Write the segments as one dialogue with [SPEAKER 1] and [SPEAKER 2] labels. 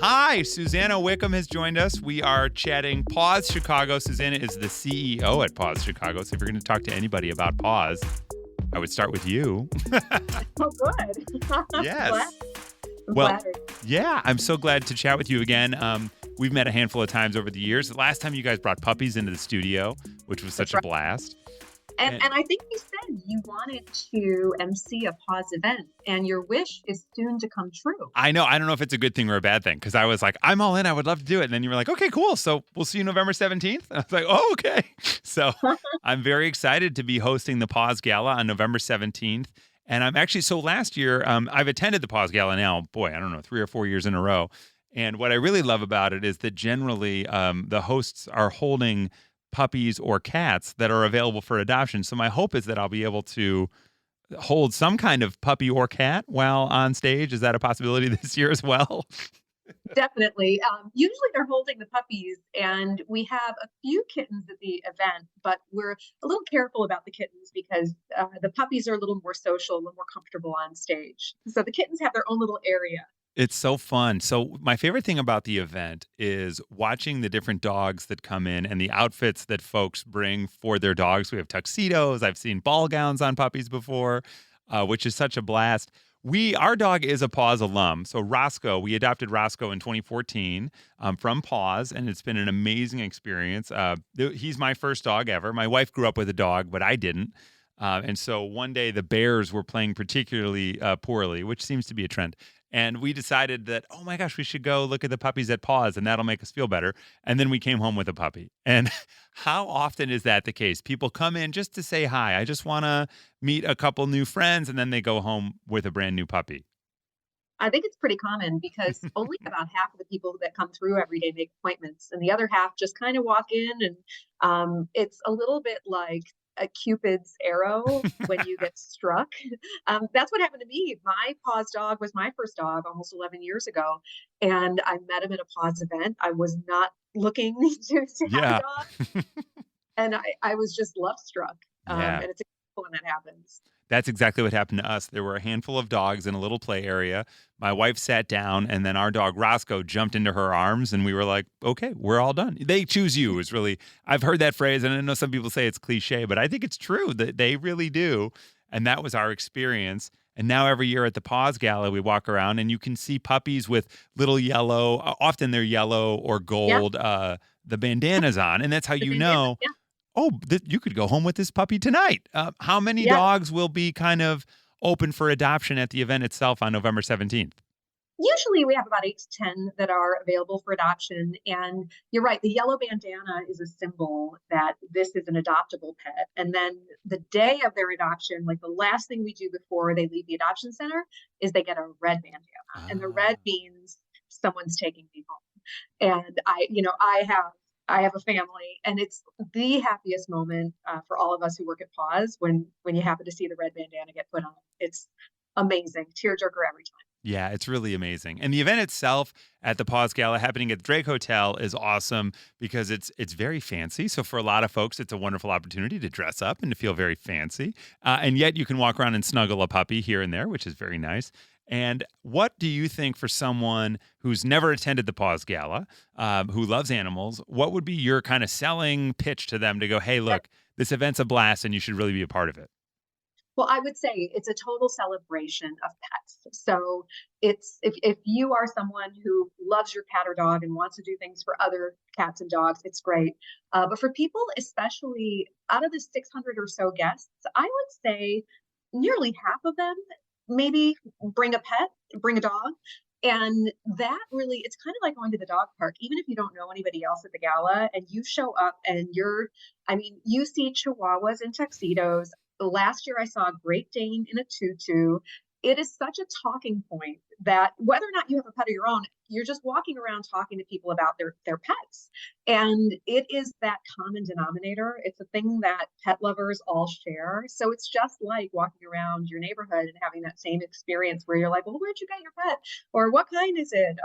[SPEAKER 1] Hi, Susanna Wickham has joined us. We are chatting PAWS Chicago. Susanna is the CEO at PAWS Chicago. So if you're going to talk to anybody about PAWS, I would start with you.
[SPEAKER 2] Oh, good. Glad.
[SPEAKER 1] Yes.
[SPEAKER 2] I'm
[SPEAKER 1] Well,
[SPEAKER 2] flattered.
[SPEAKER 1] yeah, I'm so glad to chat with you again. We've met a handful of times over the years. The last time you guys brought puppies into the studio, which was
[SPEAKER 2] That's
[SPEAKER 1] such a
[SPEAKER 2] right.
[SPEAKER 1] blast.
[SPEAKER 2] And,
[SPEAKER 1] And
[SPEAKER 2] and I think you said you wanted to MC a pause event, and your wish is soon to come true.
[SPEAKER 1] I don't know if it's a good thing or a bad thing, because I was like, I'm all in. I would love to do it. And then you were like, okay, cool. So we'll see you November 17th. I was like, oh, okay. So I'm very excited to be hosting the PAWS Gala on November 17th. And I'm actually, so last year, I've attended the PAWS Gala now, boy, I don't know, 3 or 4 years in a row. And what I really love about it is that generally the hosts are holding puppies or cats that are available for adoption. So my hope is that I'll be able to hold some kind of puppy or cat while on stage. Is that a possibility this year as well?
[SPEAKER 2] Definitely. Usually they're holding the puppies, and we have a few kittens at the event, but we're a little careful about the kittens because the puppies are a little more social, a little more comfortable on stage. So the kittens have their own little area.
[SPEAKER 1] It's so fun. So my favorite thing about the event is watching the different dogs that come in and the outfits that folks bring for their dogs. We have tuxedos. I've seen ball gowns on puppies before, which is such a blast. Our dog is a PAWS alum. So Roscoe, we adopted Roscoe in 2014 from PAWS, and it's been an amazing experience. He's my first dog ever. My wife grew up with a dog, but I didn't. And so one day the Bears were playing particularly poorly, which seems to be a trend. And we decided that, oh my gosh, we should go look at the puppies at PAWS and that'll make us feel better. And then we came home with a puppy. And how often is that the case? People come in just to say hi. I just want to meet a couple new friends, and then they go home with a brand new puppy.
[SPEAKER 2] I think it's pretty common because only about half of the people that come through every day make appointments, and the other half just kind of walk in. And it's a little bit like a Cupid's arrow when you get struck. That's what happened to me. My PAWS dog was my first dog almost 11 years ago, and I met him at a PAWS event. I was not looking to have a
[SPEAKER 1] Yeah.
[SPEAKER 2] dog, and I was just love struck.
[SPEAKER 1] Yeah.
[SPEAKER 2] And it's when that happens.
[SPEAKER 1] That's exactly what happened to us. There were a handful of dogs in a little play area. My wife sat down, and then our dog Roscoe jumped into her arms, and we were like, okay, we're all done. They choose you is really, I've heard that phrase, and I know some people say it's cliche, but I think it's true that they really do. And that was our experience. And now every year at the PAWS Gala, we walk around and you can see puppies with little yellow, often they're yellow or
[SPEAKER 2] Yeah,
[SPEAKER 1] gold, the bandanas on. And that's how
[SPEAKER 2] the
[SPEAKER 1] you
[SPEAKER 2] bandana.
[SPEAKER 1] know, oh, you could go home with this puppy tonight. How many
[SPEAKER 2] Yeah.
[SPEAKER 1] dogs will be kind of open for adoption at the event itself on November 17th?
[SPEAKER 2] Usually we have about 8 to 10 that are available for adoption. And you're right, the yellow bandana is a symbol that this is an adoptable pet. And then the day of their adoption, like the last thing we do before they leave the adoption center is they get a red bandana. And the
[SPEAKER 1] Ah,
[SPEAKER 2] red means someone's taking me home. And I have a family, and it's the happiest moment for all of us who work at PAWS when you happen to see the red bandana get put on. It's amazing, tearjerker every time.
[SPEAKER 1] yeah, it's really amazing. And the event itself at the PAWS Gala happening at the Drake Hotel is awesome because it's very fancy. So for a lot of folks, it's a wonderful opportunity to dress up and to feel very fancy. And yet you can walk around and snuggle a puppy here and there, which is very nice. And what do you think for someone who's never attended the PAWS Gala, who loves animals, what would be your kind of selling pitch to them to go, hey, look, this event's a blast and you should really be a part of it?
[SPEAKER 2] Well, I would say it's a total celebration of pets. So it's if you are someone who loves your cat or dog and wants to do things for other cats and dogs, it's great. But for people, especially out of the 600 or so guests, I would say nearly half of them maybe bring a pet, bring a dog. And that really, it's kind of like going to the dog park, even if you don't know anybody else at the gala and you show up and you see chihuahuas in tuxedos. Last year, I saw a Great Dane in a tutu. It is such a talking point that whether or not you have a pet of your own, you're just walking around talking to people about their pets. And it is that common denominator. It's a thing that pet lovers all share. So it's just like walking around your neighborhood and having that same experience where you're like, well, where'd you get your pet? Or what kind is it?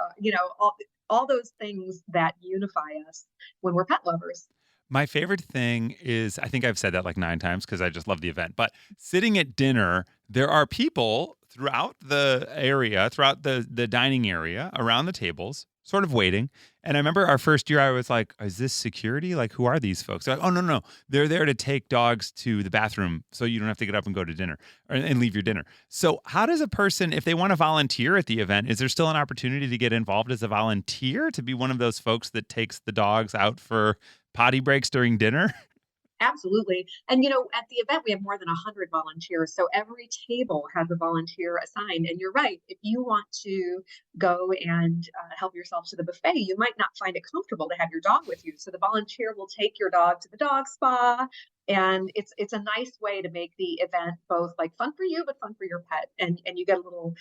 [SPEAKER 2] All those things that unify us when we're pet lovers.
[SPEAKER 1] My favorite thing is, I think I've said that like 9 times because I just love the event, but sitting at dinner, there are people throughout the area, throughout the dining area, around the tables, sort of waiting. And I remember our first year, I was like, is this security? Like, who are these folks? They're like, oh, no, no. They're there to take dogs to the bathroom so you don't have to get up and go to dinner and leave your dinner. So how does a person, if they want to volunteer at the event, is there still an opportunity to get involved as a volunteer to be one of those folks that takes the dogs out for potty breaks during dinner?
[SPEAKER 2] Absolutely. And, at the event, we have more than 100 volunteers. So every table has a volunteer assigned. And you're right. If you want to go and help yourself to the buffet, you might not find it comfortable to have your dog with you. So the volunteer will take your dog to the dog spa. And it's a nice way to make the event both like fun for you, but fun for your pet. And you get a little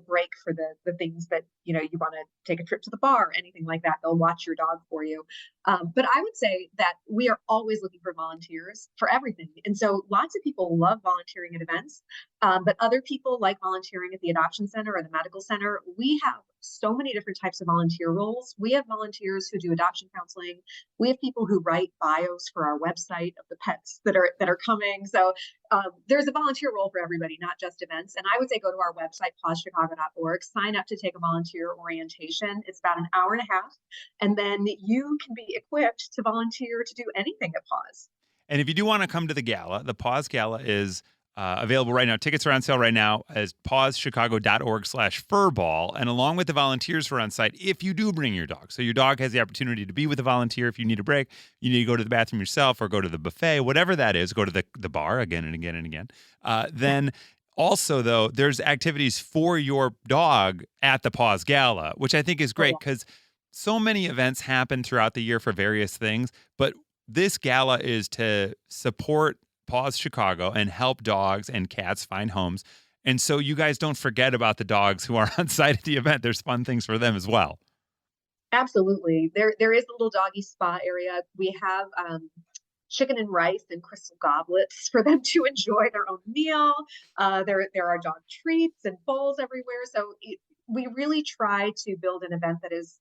[SPEAKER 2] break for the things that, you want to take a trip to the bar, anything like that. They'll watch your dog for you. But I would say that we are always looking for volunteers for everything. And so lots of people love volunteering at events, but other people like volunteering at the adoption center or the medical center. We have so many different types of volunteer roles. We have volunteers who do adoption counseling. We have people who write bios for our website of the pets that are coming. So there's a volunteer role for everybody, not just events. And I would say go to our website, pawschicago.org, sign up to take a volunteer orientation. It's about an hour and a half. And then you can be equipped to volunteer to do anything at PAWS.
[SPEAKER 1] And if you do want to come to the gala, the PAWS Gala is available right now. Tickets are on sale right now as pawschicago.org/furball. And along with the volunteers who are on site, if you do bring your dog. So your dog has the opportunity to be with a volunteer. If you need a break, you need to go to the bathroom yourself or go to the buffet, whatever that is, go to the bar again and again and again. Then also, though, there's activities for your dog at the PAWS Gala, which I think is great because so many events happen throughout the year for various things. But this gala is to support PAWS Chicago and help dogs and cats find homes. And so you guys don't forget about the dogs who are on site at the event. There's fun things for them as well.
[SPEAKER 2] Absolutely. There is a little doggy spa area. We have chicken and rice and crystal goblets for them to enjoy their own meal. There are dog treats and bowls everywhere. So we really try to build an event that is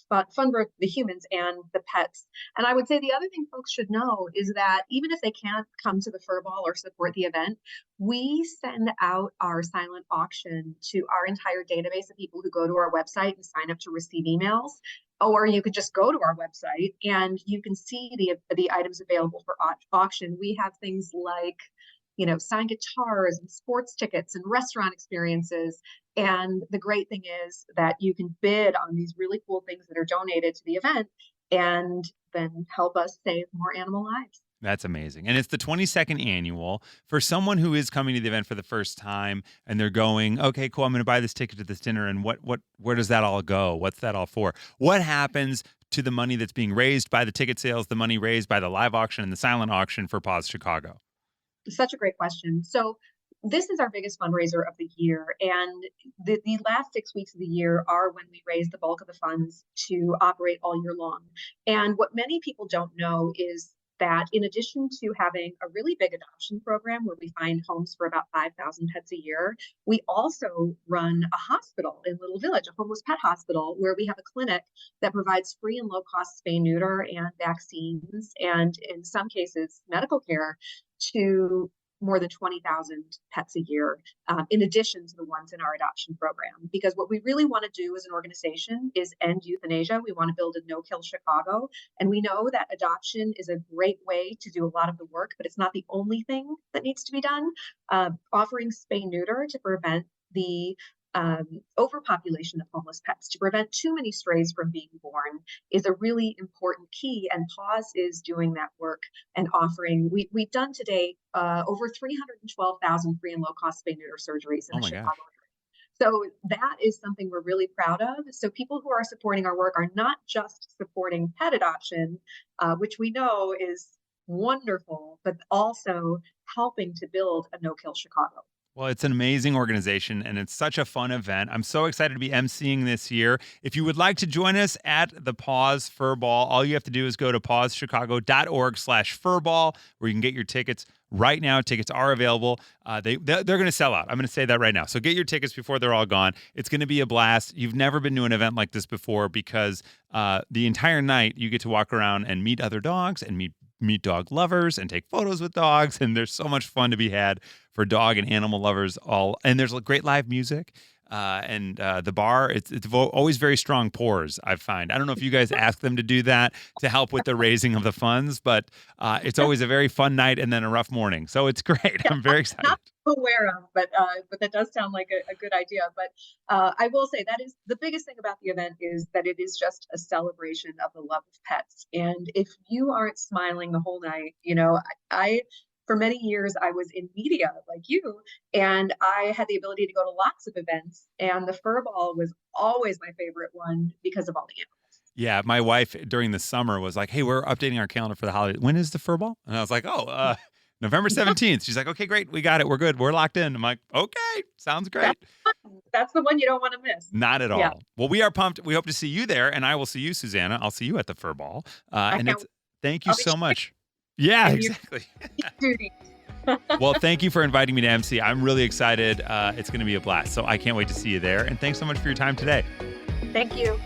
[SPEAKER 2] fun for the humans and the pets. And I would say the other thing folks should know is that even if they can't come to the fur ball or support the event, we send out our silent auction to our entire database of people who go to our website and sign up to receive emails. Or you could just go to our website and you can see the items available for auction. We have things like signed guitars and sports tickets and restaurant experiences. And the great thing is that you can bid on these really cool things that are donated to the event and then help us save more animal lives.
[SPEAKER 1] That's amazing. And it's the 22nd annual. For someone who is coming to the event for the first time and they're going, okay, cool, I'm going to buy this ticket to this dinner. And where does that all go? What's that all for? What happens to the money that's being raised by the ticket sales, the money raised by the live auction and the silent auction for PAWS Chicago?
[SPEAKER 2] Such a great question. So this is our biggest fundraiser of the year. And the last 6 weeks of the year are when we raise the bulk of the funds to operate all year long. And what many people don't know is that in addition to having a really big adoption program where we find homes for about 5,000 pets a year, we also run a hospital in Little Village, a homeless pet hospital, where we have a clinic that provides free and low-cost spay, neuter, and vaccines, and in some cases, medical care to more than 20,000 pets a year, in addition to the ones in our adoption program. Because what we really want to do as an organization is end euthanasia. We want to build a no-kill Chicago. And we know that adoption is a great way to do a lot of the work, but it's not the only thing that needs to be done. Offering spay-neuter to prevent the overpopulation of homeless pets, to prevent too many strays from being born, is a really important key. And PAWS is doing that work and offering. We've done today over 312,000 free and low-cost spay-neuter surgeries in the Chicago area. So that is something we're really proud of. So people who are supporting our work are not just supporting pet adoption, which we know is wonderful, but also helping to build a no-kill Chicago.
[SPEAKER 1] Well, it's an amazing organization, and it's such a fun event. I'm so excited to be emceeing this year. If you would like to join us at the PAWS Furball, all you have to do is go to pawschicago.org/furball, where you can get your tickets right now. Tickets are available. They're going to sell out. I'm going to say that right now. So get your tickets before they're all gone. It's going to be a blast. You've never been to an event like this before because the entire night you get to walk around and meet other dogs and meet dog lovers and take photos with dogs. And there's so much fun to be had for dog and animal lovers all. And there's great live music. and the bar. It's always very strong pours, I find. I don't know if you guys ask them to do that to help with the raising of the funds, but it's always a very fun night and then a rough morning. So it's great.
[SPEAKER 2] Yeah,
[SPEAKER 1] I'm very excited.
[SPEAKER 2] not aware of, but that does sound like a good idea. But I will say that is the biggest thing about the event is that it is just a celebration of the love of pets. And if you aren't smiling the whole night, I for many years I was in media like you, and I had the ability to go to lots of events, and the fur ball was always my favorite one because of all the animals.
[SPEAKER 1] Yeah, my wife during the summer was like, "Hey, we're updating our calendar for the holiday. When is the fur ball?" And I was like, "Oh, November 17th." She's like, "Okay, great. We got it. We're good. We're locked in." I'm like, "Okay, sounds great."
[SPEAKER 2] That's the one you don't want to miss.
[SPEAKER 1] Not at all.
[SPEAKER 2] Yeah.
[SPEAKER 1] Well, we are pumped. We hope to see you there, and I will see you, Susanna. I'll see you at the fur ball.
[SPEAKER 2] I
[SPEAKER 1] And
[SPEAKER 2] can't
[SPEAKER 1] it's thank you
[SPEAKER 2] I'll be
[SPEAKER 1] so
[SPEAKER 2] sure
[SPEAKER 1] much. Yeah,
[SPEAKER 2] and you
[SPEAKER 1] exactly.
[SPEAKER 2] duty.
[SPEAKER 1] Well, thank you for inviting me to MC. I'm really excited. It's going to be a blast. So I can't wait to see you there. And thanks so much for your time today.
[SPEAKER 2] Thank you.